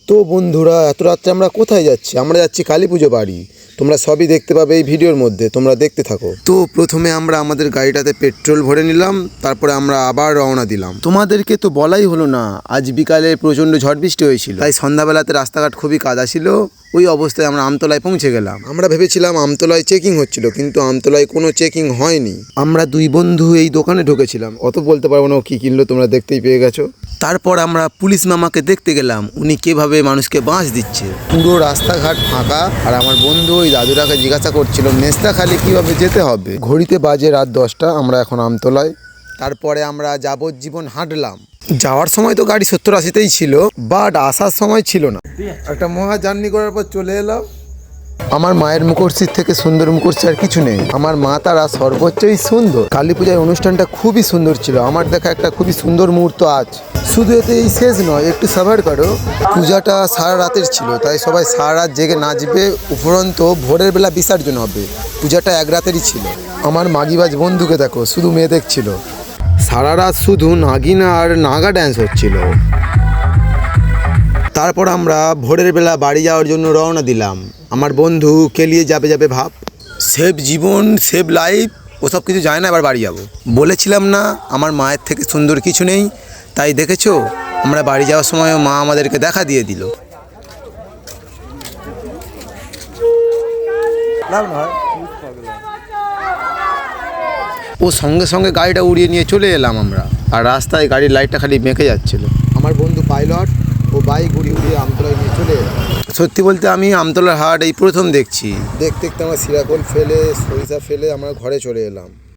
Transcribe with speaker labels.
Speaker 1: তো বন্ধুরা, এত রাত্রে আমরা কোথায় যাচ্ছি? আমরা যাচ্ছি কালী পুজো বাড়ি। তোমরা সবই দেখতে পাবে এই ভিডিওর মধ্যে, তোমরা দেখতে থাকো। তো প্রথমে আমরা আমাদের গাড়িটাতে পেট্রোল ভরে নিলাম, তারপরে আমরা আবার রওনা দিলাম। তোমাদেরকে তো বলাই হলো না, আজ বিকালে প্রচণ্ড ঝড় বৃষ্টি হয়েছিল, তাই সন্ধ্যাবেলাতে রাস্তাঘাট খুবই কাদা ছিল। ওই অবস্থায় আমরা আমতলায় পৌঁছে গেলাম। আমরা ভেবেছিলাম আমতলায় চেকিং হচ্ছিল, কিন্তু আমতলায় কোনো চেকিং হয়নি। আমরা দুই বন্ধু এই দোকানে ঢুকেছিলাম, অত বলতে পারবো না ও কী কিনলো, তোমরা দেখতেই পেয়ে গেছো। তারপর আমরা পুলিশ মামাকে দেখতে গেলাম, উনি কিভাবে মানুষকে বাঁশ দিচ্ছে। পুরো রাস্তাঘাট ফাঁকা, আর আমার বন্ধু ওই দাদুরাকে জিজ্ঞাসা করছিল নেস্তাখালি কিভাবে যেতে হবে। ঘড়িতে বাজে রাত 10টা, আমরা এখন আমতলায়। তারপরে আমরা যাবজ্জীবন হাঁটলাম। যাওয়ার সময় তো গাড়ি 70-80তেই ছিল, বাট আসার সময় ছিল না। একটা মহা জার্নি করার পর চলে এলাম। আমার মায়ের মুখর্ষির থেকে সুন্দর মুখর্ষি আর কিছু নেই। আমার মা তারা সর্বোচ্চই সুন্দর। কালী পূজার অনুষ্ঠানটা খুবই সুন্দর ছিল, আমার দেখা একটা খুবই সুন্দর মুহূর্ত আজ। শুধু এতে এই শেষ নয়, একটু সাভার করো। পূজাটা সারা রাতের ছিল, তাই সবাই সারা রাত জেগে নাচবে। উপরন্ত ভোরের বেলা বিসর্জন হবে। পূজাটা এক রাতেরই ছিল। আমার মাগিবাজ বন্ধুকে দেখো, শুধু মেয়ে দেখছিল। সারা রাত শুধু নাগিনা আর নাগা ড্যান্স হচ্ছিল। তারপর আমরা ভোরের বেলা বাড়ি যাওয়ার জন্য রওনা দিলাম। আমার বন্ধু কেলিয়ে যাবে ভাব। সেভ জীবন, সেভ লাইফ, ওসব কিছু যায় না, এবার বাড়ি যাব। বলেছিলাম না আমার মায়ের থেকে সুন্দর কিছু নেই, তাই দেখেছো আমরা বাড়ি যাওয়ার সময় মা আমাদেরকে দেখা দিয়ে দিল। ও সঙ্গে সঙ্গে গাড়িটা উড়িয়ে নিয়ে চলে এলাম আমরা, আর রাস্তায় গাড়ির লাইটটা খালি মেকে যাচ্ছিল। আমার বন্ধু পাইলট, ও বাইক উড়িয়ে আমতলায় নিয়ে চলে এলাম। সত্যি বলতে আমি আমতলার হাট এই প্রথম দেখছি। দেখতে দেখতে আমার সিরাকোল ফেলে, সরিষা ফেলে আমরা ঘরে চলে এলাম।